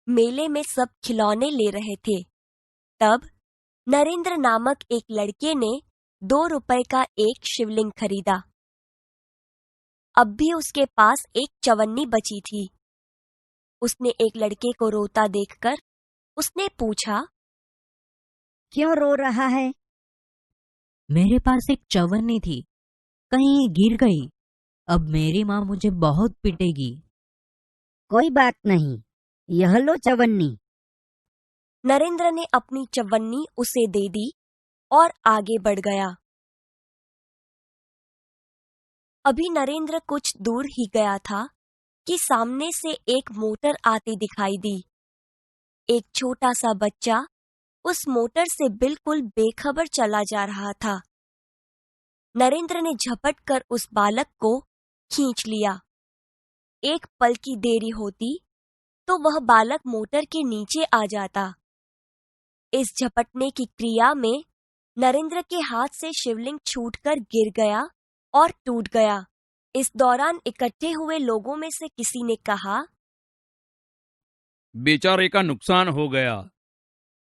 मेले में सब खिलौने ले रहे थे। तब नरेंद्र नामक एक लड़के ने 2 रुपए का एक शिवलिंग खरीदा। अब भी उसके पास एक चवन्नी बची थी। उसने एक लड़के को रोता देखकर उसने पूछा, क्यों रो रहा है? मेरे पास एक चवन्नी थी, कहीं ये गिर गई। अब मेरी माँ मुझे बहुत पिटेगी। कोई बात नहीं, यह लो चवन्नी। नरेंद्र ने अपनी चवन्नी उसे दे दी और आगे बढ़ गया। अभी नरेंद्र कुछ दूर ही गया था कि सामने से एक मोटर आती दिखाई दी। एक छोटा सा बच्चा उस मोटर से बिल्कुल बेखबर चला जा रहा था। नरेंद्र ने झपट कर उस बालक को खींच लिया। एक पल की देरी होती तो वह बालक मोटर के नीचे आ जाता। इस झपटने की क्रिया में नरेंद्र के हाथ से शिवलिंग छूटकर गिर गया और टूट गया। इस दौरान इकट्ठे हुए लोगों में से किसी ने कहा, बेचारे का नुकसान हो गया।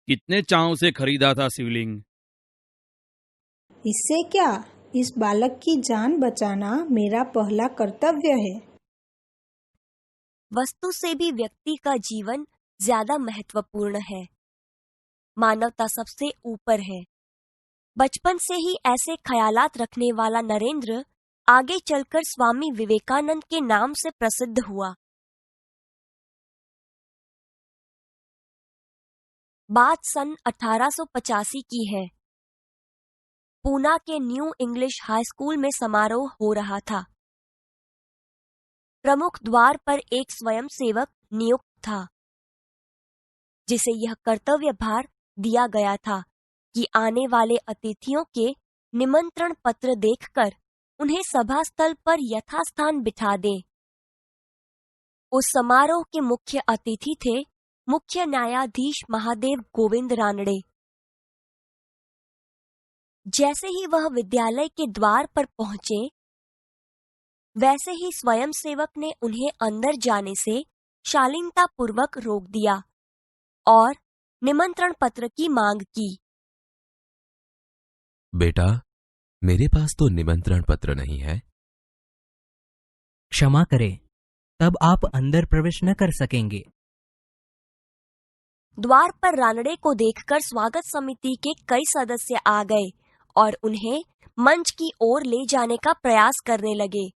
कितने चाव से खरीदा था शिवलिंग। इससे क्या, इस बालक की जान बचाना मेरा पहला कर्तव्य है। वस्तु से भी व्यक्ति का जीवन ज्यादा महत्वपूर्ण है। मानवता सबसे ऊपर है। बचपन से ही ऐसे ख्यालात रखने वाला नरेंद्र आगे चलकर स्वामी विवेकानंद के नाम से प्रसिद्ध हुआ। बात सन 1885 की है। पूना के न्यू इंग्लिश हाई स्कूल में समारोह हो रहा था। प्रमुख द्वार पर एक स्वयंसेवक नियुक्त था, जिसे यह कर्तव्य भार दिया गया था कि आने वाले अतिथियों के निमंत्रण पत्र देखकर उन्हें सभा स्थल पर यथास्थान बिठा दे। उस समारोह के मुख्य अतिथि थे मुख्य न्यायाधीश महादेव गोविंद रानड़े। जैसे ही वह विद्यालय के द्वार पर पहुंचे, वैसे ही स्वयंसेवक ने उन्हें अंदर जाने से शालीनता पूर्वक रोक दिया और निमंत्रण पत्र की मांग की। बेटा, मेरे पास तो निमंत्रण पत्र नहीं है। क्षमा करें, तब आप अंदर प्रवेश न कर सकेंगे। द्वार पर रानड़े को देखकर स्वागत समिति के कई सदस्य आ गए और उन्हें मंच की ओर ले जाने का प्रयास करने लगे।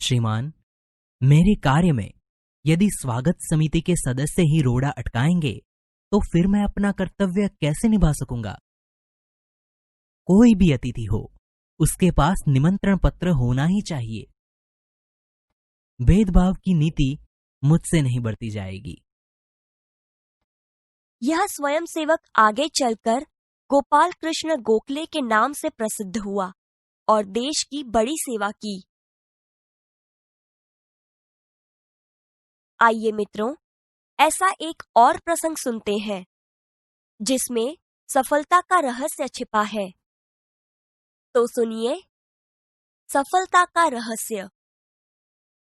श्रीमान, मेरे कार्य में यदि स्वागत समिति के सदस्य ही रोड़ा अटकाएंगे तो फिर मैं अपना कर्तव्य कैसे निभा सकूंगा? कोई भी अतिथि हो, उसके पास निमंत्रण पत्र होना ही चाहिए। भेदभाव की नीति मुझसे नहीं बरती जाएगी। यह स्वयंसेवक आगे चलकर गोपाल कृष्ण गोखले के नाम से प्रसिद्ध हुआ और देश की बड़ी सेवा की। आइए मित्रों, ऐसा एक और प्रसंग सुनते हैं जिसमें सफलता का रहस्य छिपा है। तो सुनिए, सफलता का रहस्य।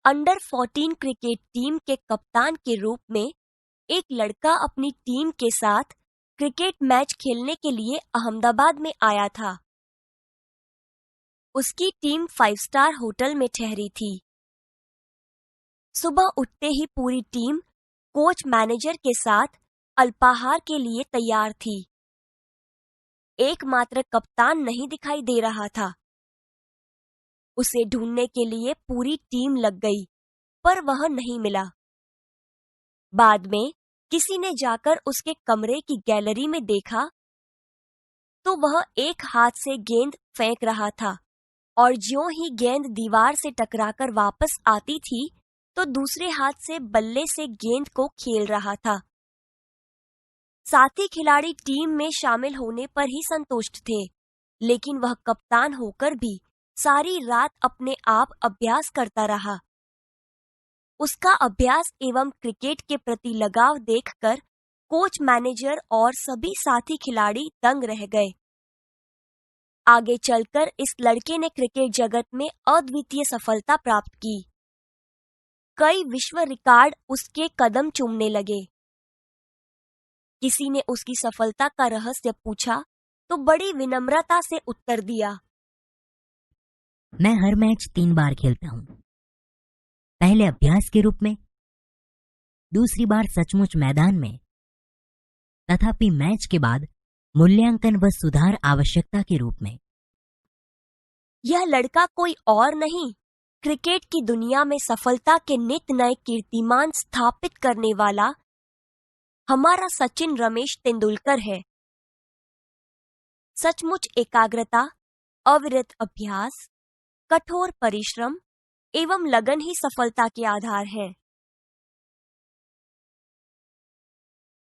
अंडर 14 क्रिकेट टीम के कप्तान के रूप में एक लड़का अपनी टीम के साथ क्रिकेट मैच खेलने के लिए अहमदाबाद में आया था। उसकी टीम 5 स्टार होटल में ठहरी थी। सुबह उठते ही पूरी टीम कोच मैनेजर के साथ अल्पाहार के लिए तैयार थी। एकमात्र कप्तान नहीं दिखाई दे रहा था। उसे ढूंढने के लिए पूरी टीम लग गई, पर वह नहीं मिला। बाद में किसी ने जाकर उसके कमरे की गैलरी में देखा तो वह एक हाथ से गेंद फेंक रहा था और ज्यों ही गेंद दीवार से टकराकर वापस आती थी तो दूसरे हाथ से बल्ले से गेंद को खेल रहा था। साथी खिलाड़ी टीम में शामिल होने पर ही संतुष्ट थे, लेकिन वह कप्तान होकर भी सारी रात अपने आप अभ्यास करता रहा। उसका अभ्यास एवं क्रिकेट के प्रति लगाव देखकर कोच मैनेजर और सभी साथी खिलाड़ी दंग रह गए। आगे चलकर इस लड़के ने क्रिकेट जगत में अद्वितीय सफलता प्राप्त की। कई विश्व रिकॉर्ड उसके कदम चूमने लगे। किसी ने उसकी सफलता का रहस्य पूछा तो बड़ी विनम्रता से उत्तर दिया, मैं हर मैच 3 बार खेलता हूँ। पहले अभ्यास के रूप में, दूसरी बार सचमुच मैदान में, तथापि मैच के बाद मूल्यांकन व सुधार आवश्यकता के रूप में। यह लड़का कोई और नहीं, क्रिकेट की दुनिया में सफलता के नित नए कीर्तिमान स्थापित करने वाला हमारा सचिन रमेश तेंदुलकर है। सचमुच एकाग्रता, अविरत अभ्यास, कठोर परिश्रम एवं लगन ही सफलता के आधार है।